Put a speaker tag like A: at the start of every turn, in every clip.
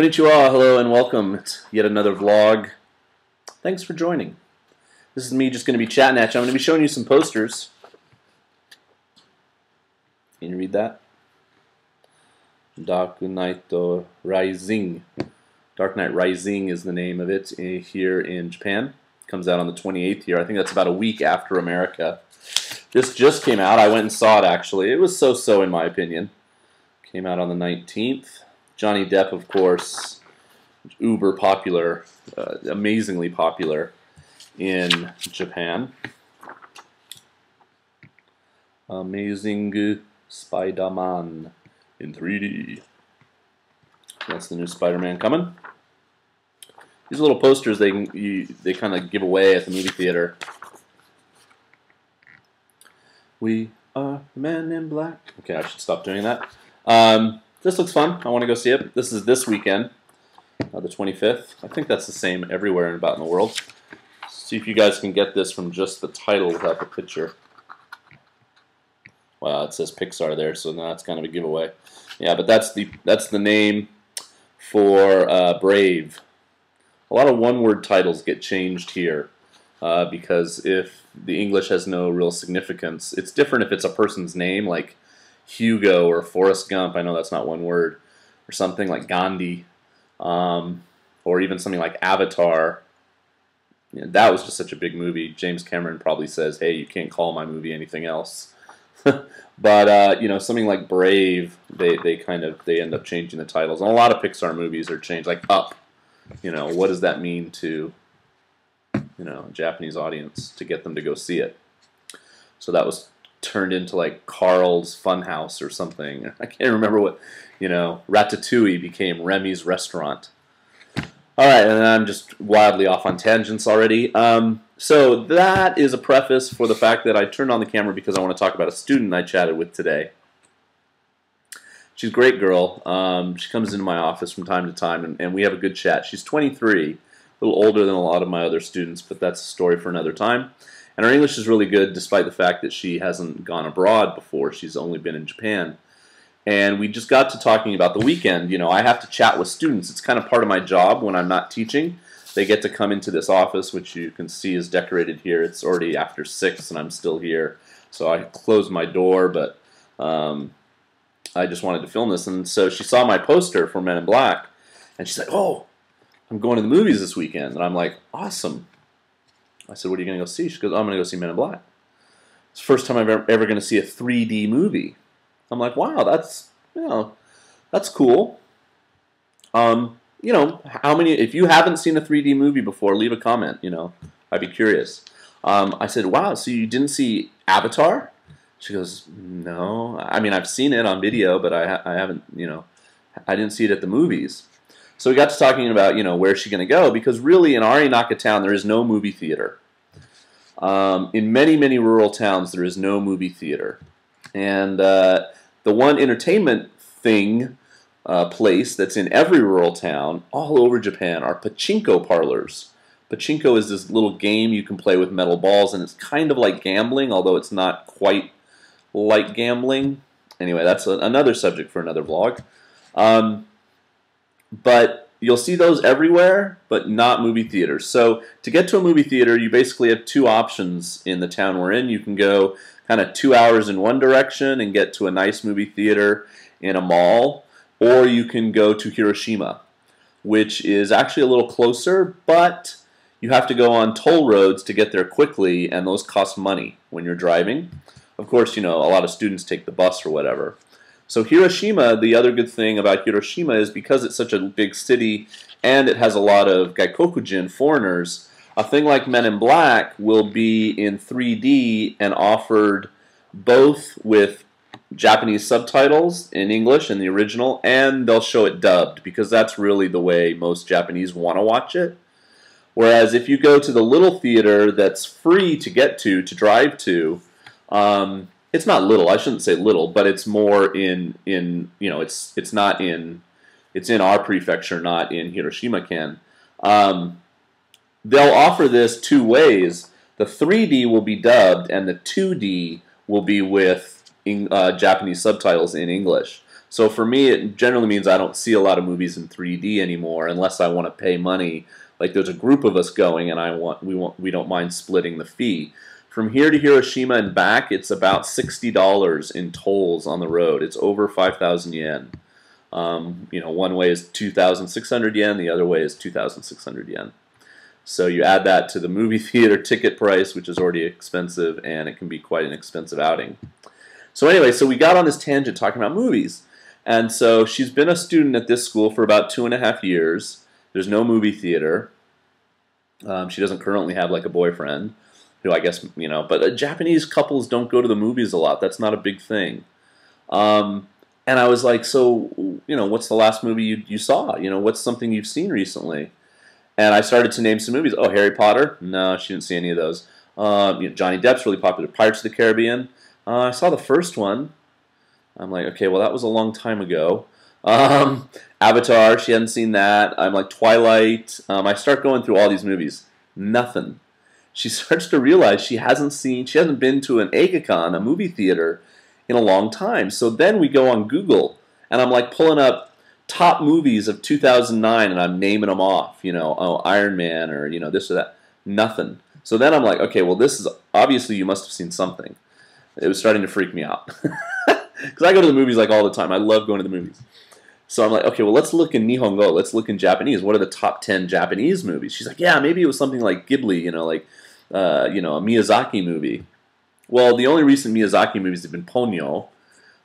A: Konnichiwa, hello and welcome. It's yet another vlog. Thanks for joining. This is me just going to be chatting at you. I'm going to be showing you some posters. Can you read that? Dark Knight Rising. Dark Knight Rising is the name of it here in Japan. It comes out on the 28th here. I think that's about a week after America. This just came out. I went and saw it actually. It was so-so in my opinion. Came out on the 19th. Johnny Depp, of course, uber popular, amazingly popular in Japan. Amazing Spider-Man in 3D. That's the new Spider-Man coming. These little posters they kind of give away at the movie theater. We are the men in black. Okay, I should stop doing that. This looks fun. I want to go see it. This is this weekend, the 25th. I think that's the same everywhere and about in the world. See if you guys can get this from just the title without the picture. Wow, it says Pixar there, so that's kind of a giveaway. Yeah, but that's the name for Brave. A lot of one-word titles get changed here because if the English has no real significance, it's different if it's a person's name, like Hugo or Forrest Gump. I know that's not one word. Or something like Gandhi, or even something like Avatar. You know, that was just such a big movie. James Cameron probably says, "Hey, you can't call my movie anything else." But you know, something like Brave, they end up changing the titles. And a lot of Pixar movies are changed, like Up. You know, what does that mean to a Japanese audience to get them to go see it? So that was turned into like Carl's Funhouse or something. I can't remember what, Ratatouille became Remy's Restaurant. Alright, and I'm just wildly off on tangents already. So that is a preface for the fact that I turned on the camera because I want to talk about a student I chatted with today. She's a great girl. She comes into my office from time to time and we have a good chat. She's 23, a little older than a lot of my other students, but that's a story for another time. And her English is really good despite the fact that she hasn't gone abroad before. She's only been in Japan. And we just got to talking about the weekend. I have to chat with students. It's kind of part of my job when I'm not teaching. They get to come into this office, which you can see is decorated here. It's already after 6 and I'm still here. So I closed my door, but I just wanted to film this. And so she saw my poster for Men in Black. And she's like, "Oh, I'm going to the movies this weekend." And I'm like, "Awesome." I said, "What are you going to go see?" She goes, "I'm going to go see Men in Black." It's the first time I'm ever going to see a 3D movie. I'm like, "Wow, that's cool." How many? If you haven't seen a 3D movie before, leave a comment. I'd be curious. I said, "Wow, so you didn't see Avatar?" She goes, "No. I mean, I've seen it on video, but I haven't. I didn't see it at the movies." So we got to talking about, where's she going to go? Because really, in Arinaka town, there is no movie theater. In many, many rural towns, there is no movie theater. And the one entertainment place that's in every rural town, all over Japan, are pachinko parlors. Pachinko is this little game you can play with metal balls, and it's kind of like gambling, although it's not quite like gambling. Anyway, that's another subject for another vlog. But you'll see those everywhere, but not movie theaters. So to get to a movie theater, you basically have two options in the town we're in. You can go kind of 2 hours in one direction and get to a nice movie theater in a mall, or you can go to Hiroshima, which is actually a little closer, but you have to go on toll roads to get there quickly, and those cost money when you're driving. Of course, a lot of students take the bus or whatever. So Hiroshima, the other good thing about Hiroshima is because it's such a big city and it has a lot of Gaikokujin, foreigners, a thing like Men in Black will be in 3D and offered both with Japanese subtitles in English in the original, and they'll show it dubbed because that's really the way most Japanese want to watch it. Whereas if you go to the little theater that's free to get to drive to, it's not little. I shouldn't say little, but it's more it's in our prefecture, not in Hiroshima Ken. They'll offer this two ways. The 3D will be dubbed, and the 2D will be with Japanese subtitles in English. So for me, it generally means I don't see a lot of movies in 3D anymore unless I want to pay money. Like there's a group of us going, and we don't mind splitting the fee. From here to Hiroshima and back, it's about $60 in tolls on the road. It's over 5,000 yen. One way is 2,600 yen, the other way is 2,600 yen. So you add that to the movie theater ticket price, which is already expensive, and it can be quite an expensive outing. So anyway, so we got on this tangent talking about movies. And so she's been a student at this school for about 2.5 years. There's no movie theater. She doesn't currently have like a boyfriend, who I guess, but Japanese couples don't go to the movies a lot. That's not a big thing. And I was like, so, what's the last movie you saw? What's something you've seen recently? And I started to name some movies. Oh, Harry Potter? No, she didn't see any of those. Johnny Depp's really popular. Pirates of the Caribbean? I saw the first one. I'm like, okay, well, that was a long time ago. Avatar, she hadn't seen that. I'm like, Twilight. I start going through all these movies. Nothing. She starts to realize she hasn't been to an eigakan, a movie theater, in a long time. So then we go on Google, and I'm like pulling up top movies of 2009, and I'm naming them off, Iron Man or, this or that. Nothing. So then I'm like, okay, well, this is, obviously you must have seen something. It was starting to freak me out. Because I go to the movies like all the time. I love going to the movies. So I'm like, okay, well, let's look in Nihongo. Let's look in Japanese. What are the top 10 Japanese movies? She's like, yeah, maybe it was something like Ghibli, a Miyazaki movie. Well, the only recent Miyazaki movies have been Ponyo,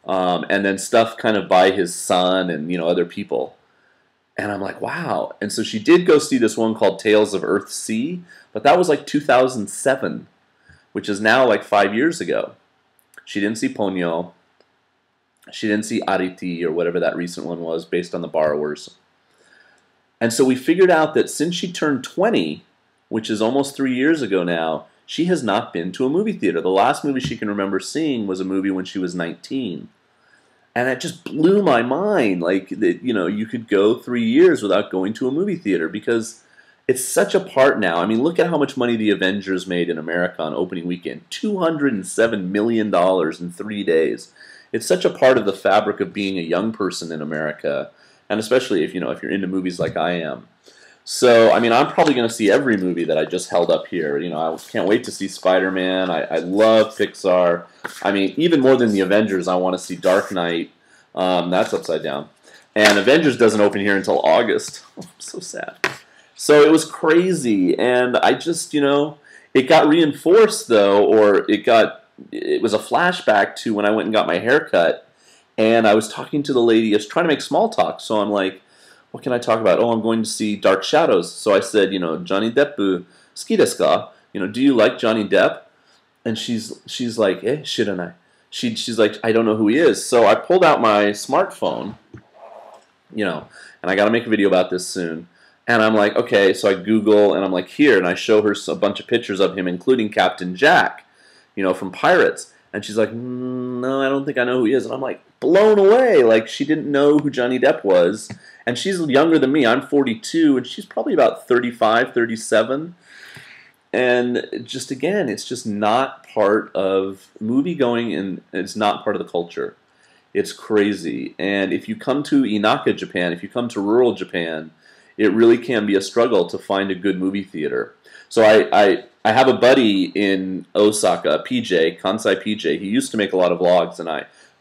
A: and then stuff kind of by his son and, other people. And I'm like, wow. And so she did go see this one called Tales of Earth Sea, but that was like 2007, which is now like 5 years ago. She didn't see Ponyo. She didn't see Ariti or whatever that recent one was based on The Borrowers. And so we figured out that since she turned 20, which is almost 3 years ago now, she has not been to a movie theater. The last movie she can remember seeing was a movie when she was 19. And it just blew my mind, like, that, you could go 3 years without going to a movie theater because it's such a part now. I mean, look at how much money the Avengers made in America on opening weekend. $207 million in 3 days. It's such a part of the fabric of being a young person in America, and especially if you're into movies like I am. So, I mean, I'm probably going to see every movie that I just held up here. I can't wait to see Spider-Man. I love Pixar. I mean, even more than the Avengers, I want to see Dark Knight. That's upside down. And Avengers doesn't open here until August. Oh, I'm so sad. So it was crazy, and I just, it got reinforced, though, or it was a flashback to when I went and got my hair cut, and I was talking to the lady. I was trying to make small talk, so I'm like, what can I talk about? Oh, I'm going to see Dark Shadows. So I said, Johnny Depp, ski desu ka? Do you like Johnny Depp? And she's like, shouldn't I? She's like, I don't know who he is. So I pulled out my smartphone, and I got to make a video about this soon. And I'm like, okay, so I Google, and I'm like, here, and I show her a bunch of pictures of him, including Captain Jack, from Pirates. And she's like, no, I don't think I know who he is. And I'm like, blown away. Like, she didn't know who Johnny Depp was. And she's younger than me. I'm 42, and she's probably about 35, 37. And just, again, it's just not part of movie going, and it's not part of the culture. It's crazy. And if you come to Inaka, Japan, if you come to rural Japan, it really can be a struggle to find a good movie theater. So I have a buddy in Osaka, PJ, Kansai PJ. He used to make a lot of vlogs, and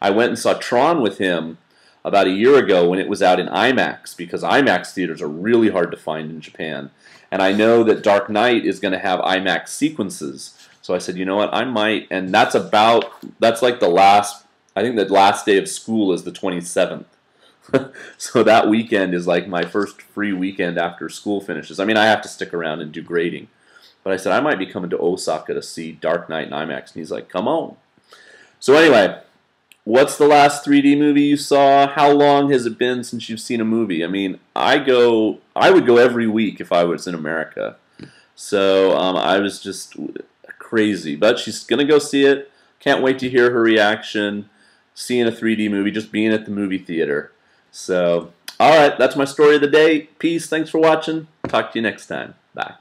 A: I went and saw Tron with him about a year ago when it was out in IMAX, because IMAX theaters are really hard to find in Japan. And I know that Dark Knight is going to have IMAX sequences. So I said, you know what, I might, and that's like the last, I think the last day of school is the 27th. So that weekend is like my first free weekend after school finishes. I mean, I have to stick around and do grading. But I said, I might be coming to Osaka to see Dark Knight in IMAX. And he's like, come on. So anyway, what's the last 3D movie you saw? How long has it been since you've seen a movie? I mean, I would go every week if I was in America. So I was just crazy. But she's going to go see it. Can't wait to hear her reaction. Seeing a 3D movie, just being at the movie theater. So, all right, that's my story of the day. Peace. Thanks for watching. Talk to you next time. Bye.